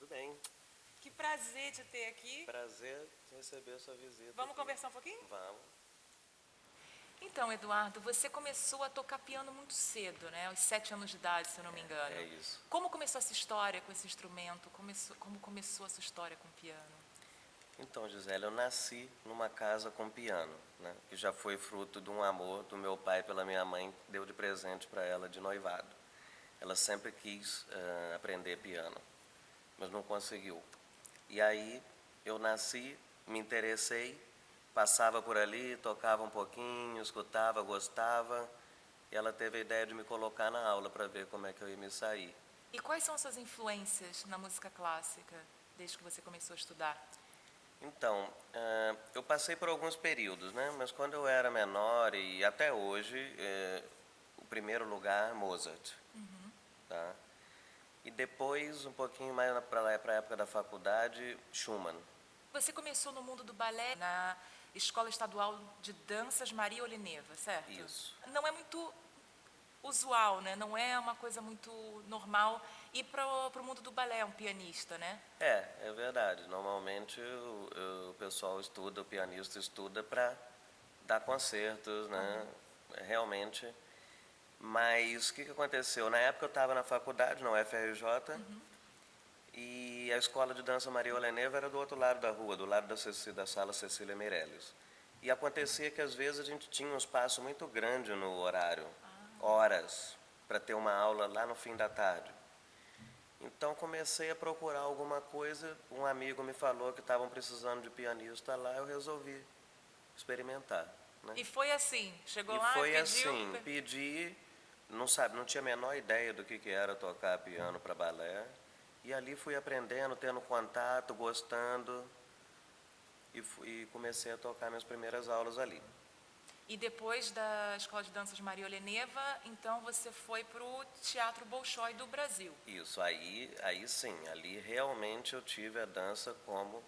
bem. Que prazer te ter aqui. Prazer receber a sua visita. Vamos aqui. conversar um pouquinho? Vamos. Então, Eduardo, você começou a tocar piano muito cedo, né? Aos 7 anos de idade, se eu não me engano. É isso. Como começou essa história com esse instrumento? Como começou a sua história com o piano? Então, Gisele, eu nasci numa casa com piano, né? Que já foi fruto de um amor do meu pai pela minha mãe, que deu de presente para ela de noivado. Ela sempre quis aprender piano, mas não conseguiu. E aí eu nasci, me interessei, passava por ali, tocava um pouquinho, escutava, gostava, e ela teve a ideia de me colocar na aula para ver como é que eu ia me sair. E quais são as suas influências na música clássica, desde que você começou a estudar? Então, eu passei por alguns períodos, né? Mas quando eu era menor e até hoje, o primeiro lugar, Mozart. Tá? E depois, um pouquinho mais para a época da faculdade, Schumann. Você começou no mundo do balé na Escola Estadual de Danças Maria Oleneva, certo? Isso. Não é muito usual, né? Não é uma coisa muito normal ir para o mundo do balé, um pianista, né? É verdade. Normalmente o pessoal estuda, o pianista estuda para dar concertos, né? Realmente. Mas o que aconteceu? Na época eu estava na faculdade, na UFRJ, e a escola de dança Maria Oleneva era do outro lado da rua, do lado da sala Cecília Meirelles. E acontecia que às vezes a gente tinha um espaço muito grande no horário, horas, para ter uma aula lá no fim da tarde. Então comecei a procurar alguma coisa, um amigo me falou que estavam precisando de pianista lá, eu resolvi experimentar. Né? E foi assim, chegou E lá foi e pediu... assim, pedi, não tinha a menor ideia do que era tocar piano para balé. E ali fui aprendendo, tendo contato, gostando, e comecei a tocar minhas primeiras aulas ali. E depois da Escola de Danças Maria Oleneva, então você foi para o Teatro Bolshoi do Brasil. Isso, aí sim, ali realmente eu tive a dança como,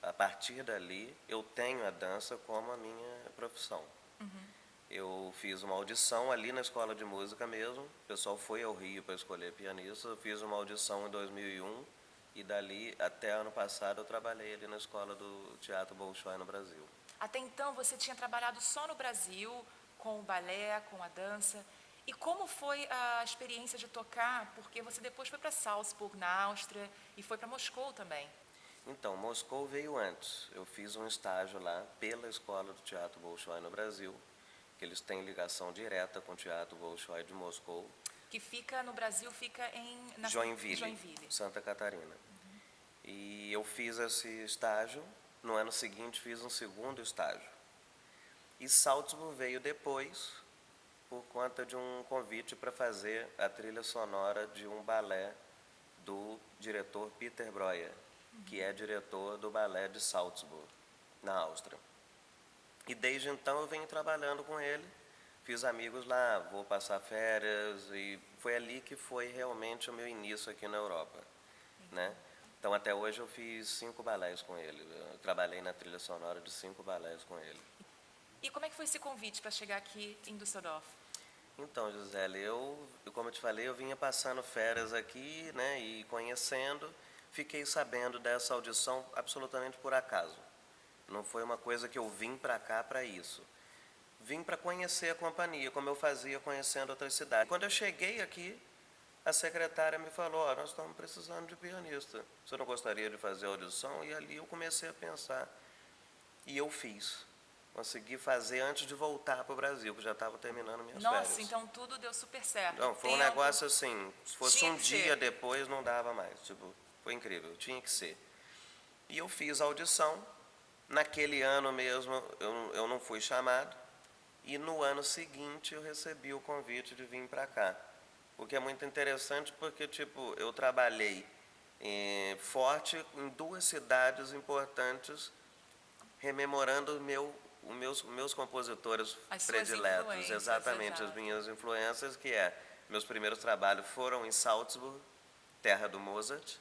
a partir dali, eu tenho a dança como a minha profissão. Eu fiz uma audição ali na escola de música mesmo, o pessoal foi ao Rio para escolher pianista, eu fiz uma audição em 2001 e dali até ano passado eu trabalhei ali na escola do Teatro Bolshoi no Brasil. Até então você tinha trabalhado só no Brasil, com o balé, com a dança. E como foi a experiência de tocar? Porque você depois foi para Salzburg, na Áustria, e foi para Moscou também. Então, Moscou veio antes. Eu fiz um estágio lá pela escola do Teatro Bolshoi no Brasil, que eles têm ligação direta com o Teatro Bolshoi de Moscou. Que fica no Brasil, fica na Joinville, Santa Catarina. E eu fiz esse estágio, no ano seguinte fiz um segundo estágio. E Salzburg veio depois, por conta de um convite para fazer a trilha sonora de um balé do diretor Peter Breuer, que é diretor do balé de Salzburg, na Áustria. E desde então eu venho trabalhando com ele, fiz amigos lá, vou passar férias, e foi ali que foi realmente o meu início aqui na Europa, né? Então até hoje eu fiz 5 balés com ele, eu trabalhei na trilha sonora de 5 balés com ele. E como é que foi esse convite para chegar aqui em Düsseldorf? Então, Gisele, como eu te falei, eu vinha passando férias aqui, né, e conhecendo, fiquei sabendo dessa audição absolutamente por acaso. Não foi uma coisa que eu vim para cá para isso. Vim para conhecer a companhia, como eu fazia conhecendo outras cidades. Quando eu cheguei aqui, a secretária me falou, nós estamos precisando de pianista. Você não gostaria de fazer a audição? E ali eu comecei a pensar. E eu fiz. Consegui fazer antes de voltar para o Brasil, que já estava terminando minhas férias. Nossa, então tudo deu super certo. Não, foi um Tempo, negócio assim, se fosse tinha um que dia ser. depois não dava mais. Tipo, foi incrível, tinha que ser. E eu fiz a audição. Naquele ano mesmo eu não fui chamado. E no ano seguinte eu recebi o convite de vir para cá. O que é muito interessante porque, tipo, eu trabalhei forte em 2 cidades importantes, rememorando meus compositores As suas prediletos, influências, exatamente as exato. minhas influências, que meus primeiros trabalhos foram em Salzburg, terra do Mozart,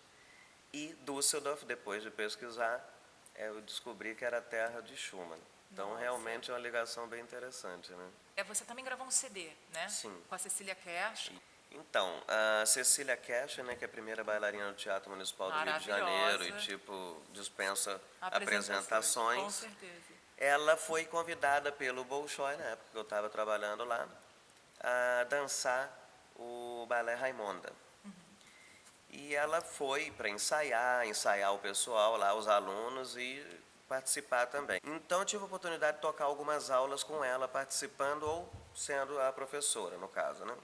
e Düsseldorf, depois de pesquisar, eu descobri que era a terra de Schumann. Então, Nossa. realmente é uma ligação bem interessante, né? Você também gravou um CD, né? Sim. Com a Cecília Kersh. Então, a Cecília Cash, né, que é a primeira bailarina do Teatro Municipal do Rio de Janeiro e, tipo, dispensa Com apresentações, certeza. ela foi convidada pelo Bolshoi, na época que eu estava trabalhando lá, a dançar o balé Raimonda. E ela foi para ensaiar o pessoal lá, os alunos, e participar também. Então, eu tive a oportunidade de tocar algumas aulas com ela, participando ou sendo a professora, no caso, né?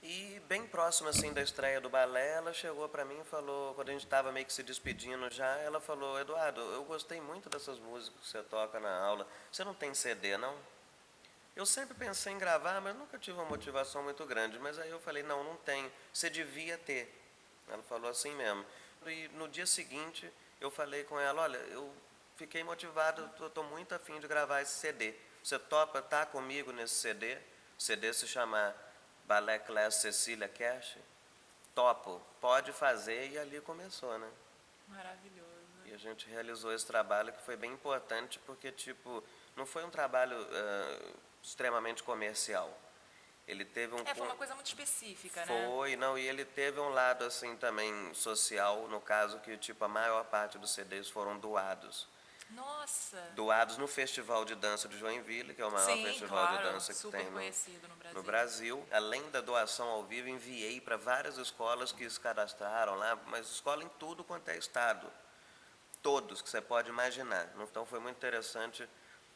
E bem próximo assim da estreia do balé, ela chegou para mim e falou, quando a gente estava meio que se despedindo já, ela falou: Eduardo, eu gostei muito dessas músicas que você toca na aula, você não tem CD não? Eu sempre pensei em gravar, mas nunca tive uma motivação muito grande, mas aí eu falei: não, não tenho, você devia ter. Ela falou assim mesmo. E no dia seguinte eu falei com ela: olha, eu fiquei motivado, estou muito afim de gravar esse CD, você topa estar comigo nesse CD? O CD se chama Ballet Class Cecília Cash? Topo, pode fazer. E ali começou, né? Maravilhoso. E a gente realizou esse trabalho, que foi bem importante, porque, tipo, não foi um trabalho extremamente comercial. Ele teve um... Foi uma coisa muito específica, né? Foi, não, e ele teve um lado, assim, também social, no caso que, tipo, a maior parte dos CDs foram doados. Nossa! Doados no Festival de Dança de Joinville, que é o maior festival de dança que tem conhecido no Brasil. Além da doação ao vivo, enviei para várias escolas que se cadastraram lá, mas escola em tudo quanto é estado. Todos que você pode imaginar. Então foi muito interessante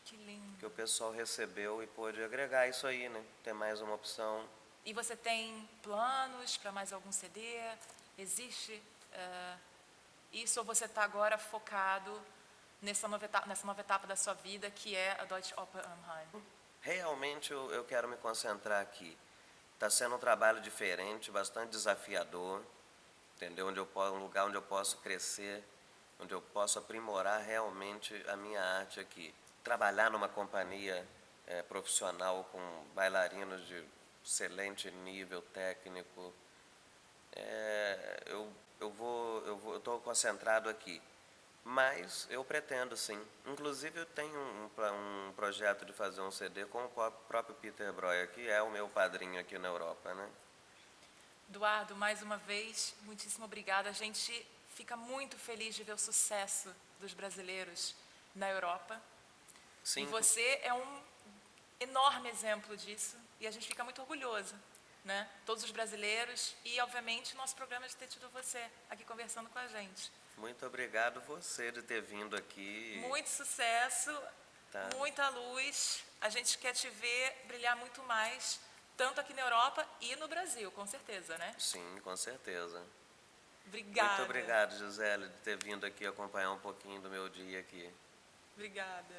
que lindo. Que o pessoal recebeu e pôde agregar isso aí, né? Ter mais uma opção. E você tem planos para mais algum CD? Existe isso, ou você está agora focado nessa nova etapa da sua vida, que é a Deutsche Oper Mannheim? Realmente eu quero me concentrar aqui. Está sendo um trabalho diferente, bastante desafiador, entendeu? Um lugar onde eu posso crescer, onde eu posso aprimorar realmente a minha arte aqui. Trabalhar numa companhia profissional com bailarinos de excelente nível técnico, eu estou concentrado aqui. Mas eu pretendo, sim. Inclusive, eu tenho um projeto de fazer um CD com o próprio Peter Breuer, que é o meu padrinho aqui na Europa, né? Eduardo, mais uma vez, muitíssimo obrigada. A gente fica muito feliz de ver o sucesso dos brasileiros na Europa. Sim. E você é um enorme exemplo disso. E a gente fica muito orgulhoso, né? Todos os brasileiros e, obviamente, nosso programa de ter tido você aqui conversando com a gente. Muito obrigado você de ter vindo aqui. Muito sucesso, tá. Muita luz. A gente quer te ver brilhar muito mais, tanto aqui na Europa e no Brasil, com certeza, né? Sim, com certeza. Obrigada. Muito obrigado, Gisele, de ter vindo aqui acompanhar um pouquinho do meu dia aqui. Obrigada.